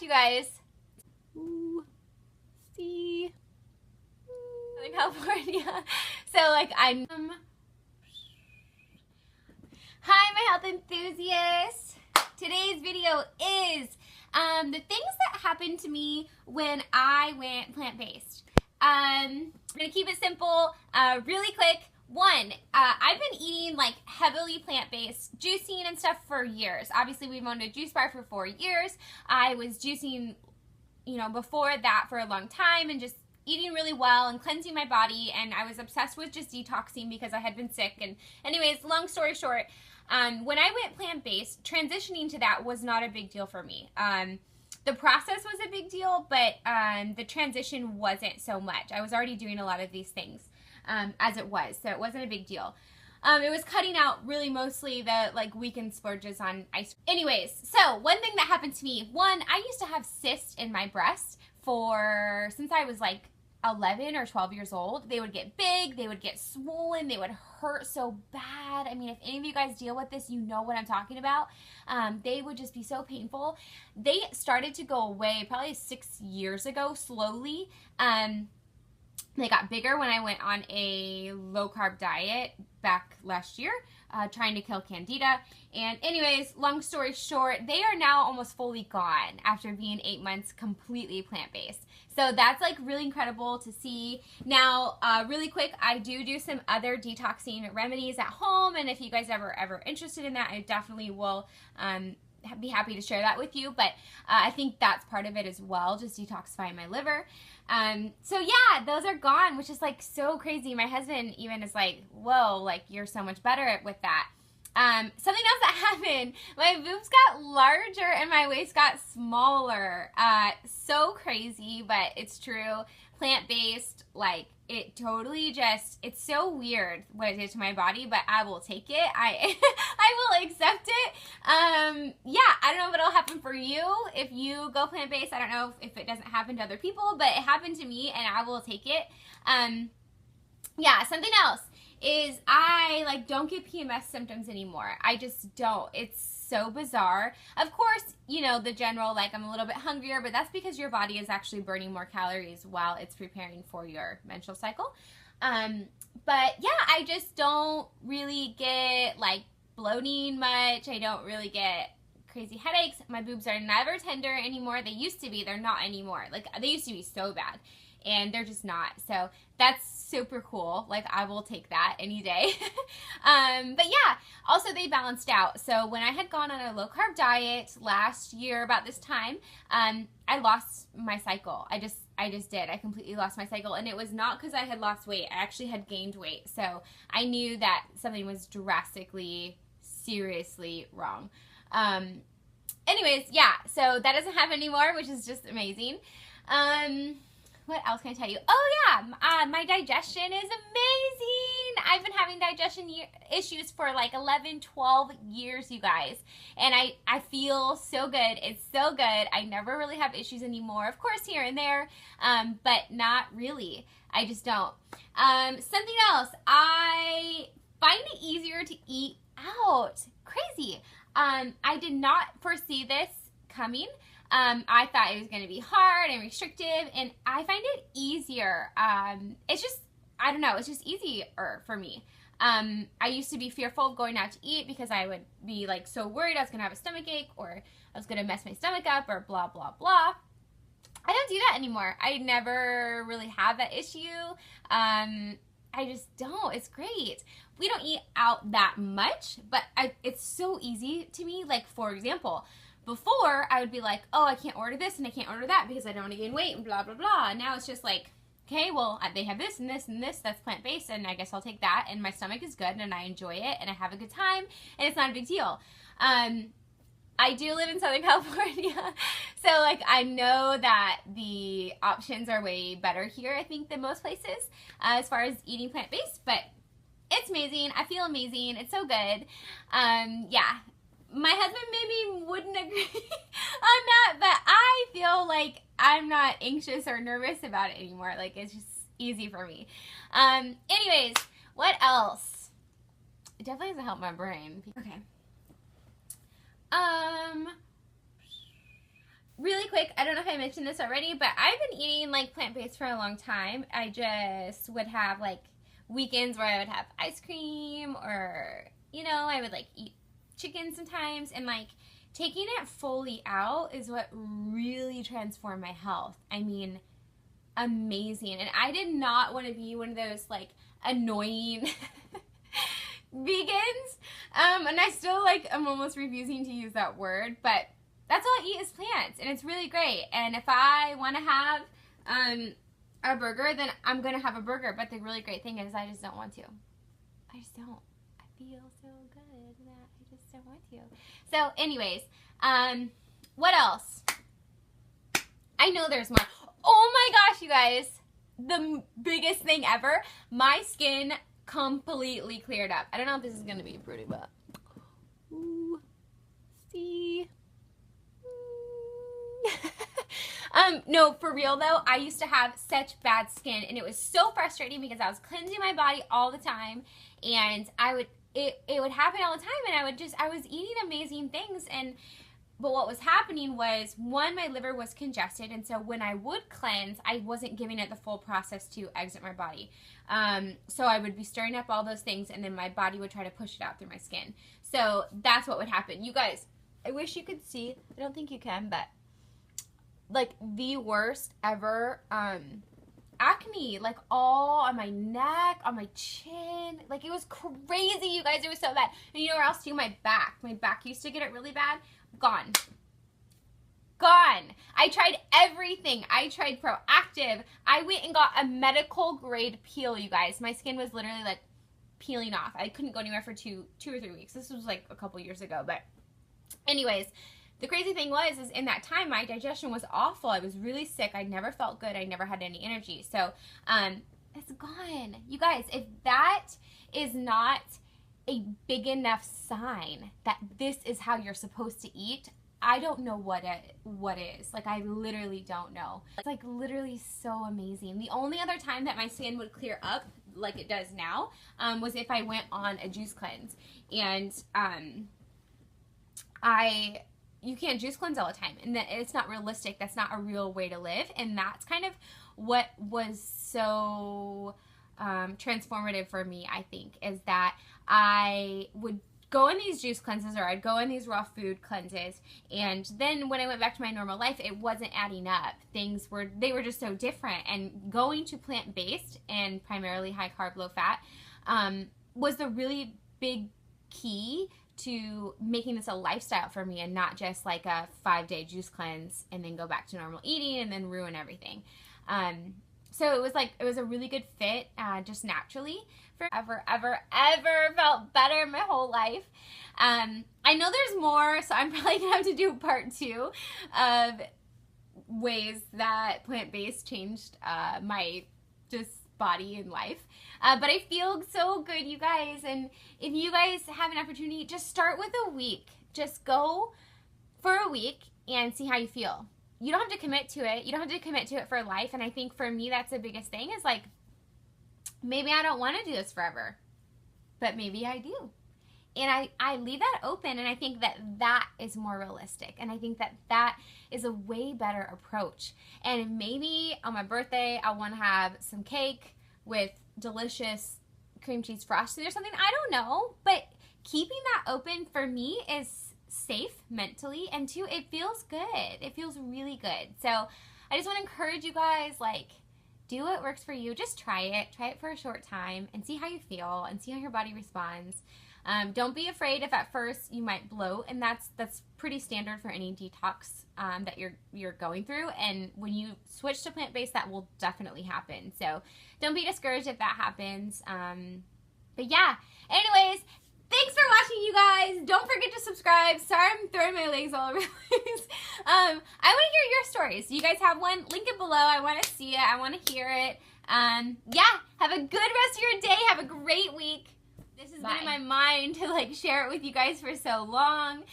you guys. Ooh, see, Southern California. So like I'm. Hi, my health enthusiasts. Today's video is the things that happened to me when I went plant-based. I'm gonna keep it simple, really quick. One, I've been eating like heavily plant-based, juicing and stuff for years. Obviously, we've owned a juice bar for 4 years. I was juicing, you know, before that for a long time and just eating really well and cleansing my body. And I was obsessed with just detoxing because I had been sick. And anyways, long story short, when I went plant-based, transitioning to that was not a big deal for me. The process was a big deal, but the transition wasn't so much. I was already doing a lot of these things as it was, so it wasn't a big deal. It was cutting out really mostly the like weekend splurges on ice cream. Anyways, so one thing that happened to me, I used to have cysts in my breast since I was like 11 or 12 years old. They would get big, they would get swollen, they would hurt so bad. I mean, if any of you guys deal with this, you know what I'm talking about. They would just be so painful. They started to go away probably 6 years ago, slowly. They got bigger when I went on a low-carb diet back last year, trying to kill candida. And anyways, long story short, they are now almost fully gone after being 8 months completely plant-based. So that's like really incredible to see. Now, really quick, I do some other detoxing remedies at home, and if you guys ever interested in that, I definitely will be happy to share that with you. But I think that's part of it as well, just detoxifying my liver. So yeah, those are gone, which is like so crazy. My husband even is like, whoa, like you're so much better with that. Something else that happened, my boobs got larger and my waist got smaller. So crazy, but it's true. Plant-based, like it totally it's so weird what it did to my body, but I will take it. I will accept it. Yeah, I don't know if it'll happen for you if you go plant-based. I don't know if it doesn't happen to other people, but it happened to me and I will take it. Yeah, something else is I like don't get PMS symptoms anymore. I just don't. It's so bizarre. Of course, you know, the general like I'm a little bit hungrier, but that's because your body is actually burning more calories while it's preparing for your menstrual cycle. But yeah, I just don't really get like bloating much. I don't really get crazy headaches. My boobs are never tender anymore. They used to be. They're not anymore. Like they used to be so bad. And they're just not. So that's super cool. Like I will take that any day. But yeah, also they balanced out. So when I had gone on a low carb diet last year about this time, I lost my cycle. I just did. I completely lost my cycle, and it was not because I had lost weight. I actually had gained weight. So I knew that something was drastically, seriously wrong. Anyways, yeah, so that doesn't happen anymore, which is just amazing. What else can I tell you? Oh yeah, my digestion is amazing. I've been having digestion issues for like 11, 12 years, you guys. And I feel so good. It's so good. I never really have issues anymore. Of course, here and there, but not really. I just don't. Something else, I find it easier to eat out. Crazy. I did not foresee this coming. I thought it was going to be hard and restrictive, and I find it easier. It's just, I don't know, it's just easier for me. I used to be fearful of going out to eat because I would be like so worried I was going to have a stomach ache or I was going to mess my stomach up or blah, blah, blah. I don't do that anymore. I never really have that issue. I just don't. It's great. We don't eat out that much, but it's so easy to me. Like, for example, before, I would be like, oh, I can't order this and I can't order that because I don't want to gain weight and blah, blah, blah. And now it's just like, okay, well, they have this and this and this that's plant-based, and I guess I'll take that, and my stomach is good and I enjoy it and I have a good time and it's not a big deal. I do live in Southern California, so like I know that the options are way better here, I think, than most places as far as eating plant-based, but it's amazing. I feel amazing. It's so good. Yeah. My husband maybe wouldn't agree on that, but I feel like I'm not anxious or nervous about it anymore. Like, it's just easy for me. Anyways, what else? It definitely doesn't help my brain. Okay. really quick, I don't know if I mentioned this already, but I've been eating like plant-based for a long time. I just would have like weekends where I would have ice cream, or, you know, I would like eat chicken sometimes, and like taking it fully out is what really transformed my health. I mean, amazing. And I did not want to be one of those like annoying vegans, and I still like, I'm almost refusing to use that word, but that's all I eat is plants, and it's really great. And if I want to have a burger, then I'm gonna have a burger. But the really great thing is I just don't want to. I just don't. I feel so good that I just don't want to. So anyways, what else? I know there's more. Oh my gosh, you guys, the biggest thing ever, my skin completely cleared up. I don't know if this is gonna be pretty, but ooh, see. No, for real though, I used to have such bad skin, and it was so frustrating because I was cleansing my body all the time, and it would happen all the time, and I was eating amazing things, but what was happening was, one, my liver was congested, and so when I would cleanse, I wasn't giving it the full process to exit my body. So I would be stirring up all those things, and then my body would try to push it out through my skin. So that's what would happen. You guys, I wish you could see. I don't think you can, but like the worst ever acne, like all on my neck, on my chin. Like, it was crazy, you guys. It was so bad. And you know where else too? My back. My back used to get it really bad. Gone. Gone. I tried everything. I tried Proactive. I went and got a medical grade peel, you guys. My skin was literally like peeling off. I couldn't go anywhere for two or 3 weeks. This was like a couple years ago, but anyways, the crazy thing was, is in that time, my digestion was awful. I was really sick. I never felt good. I never had any energy. So, it's gone. You guys, if that is not a big enough sign that this is how you're supposed to eat, I don't know what is. Like, I literally don't know. It's like literally so amazing. The only other time that my skin would clear up like it does now was if I went on a juice cleanse. And you can't juice cleanse all the time, and that it's not realistic. That's not a real way to live, and that's kind of what was so transformative for me, I think, is that I would go in these juice cleanses, or I'd go in these raw food cleanses, and then when I went back to my normal life, it wasn't adding up. They were just so different, and going to plant-based and primarily high carb, low fat was the really big key to making this a lifestyle for me, and not just like a 5-day juice cleanse and then go back to normal eating and then ruin everything. So it was a really good fit, just naturally. Ever felt better my whole life. I know there's more, so I'm probably gonna have to do part 2 of ways that plant-based changed my just body and life. But I feel so good, you guys. And if you guys have an opportunity, just start with a week. Just go for a week and see how you feel. You don't have to commit to it. You don't have to commit to it for life. And I think for me, that's the biggest thing, is like, maybe I don't want to do this forever, but maybe I do. And I leave that open, and I think that is more realistic. And I think that is a way better approach. And maybe on my birthday, I want to have some cake with delicious cream cheese frosting or something. I don't know. But keeping that open for me is safe mentally, and two, it feels good. It feels really good. So I just want to encourage you guys, like, do what works for you. Just try it. Try it for a short time and see how you feel and see how your body responds. Don't be afraid if at first you might bloat, and that's pretty standard for any detox that you're going through. And when you switch to plant-based, that will definitely happen. So don't be discouraged if that happens. But yeah, anyways, thanks for watching, you guys. Don't forget to subscribe. Sorry, I'm throwing my legs all over the place. I want to hear your stories. You guys have one? Link it below. I want to see it. I want to hear it. Yeah, have a good rest of your day. Have a great week. This has been in my mind to like share it with you guys for so long.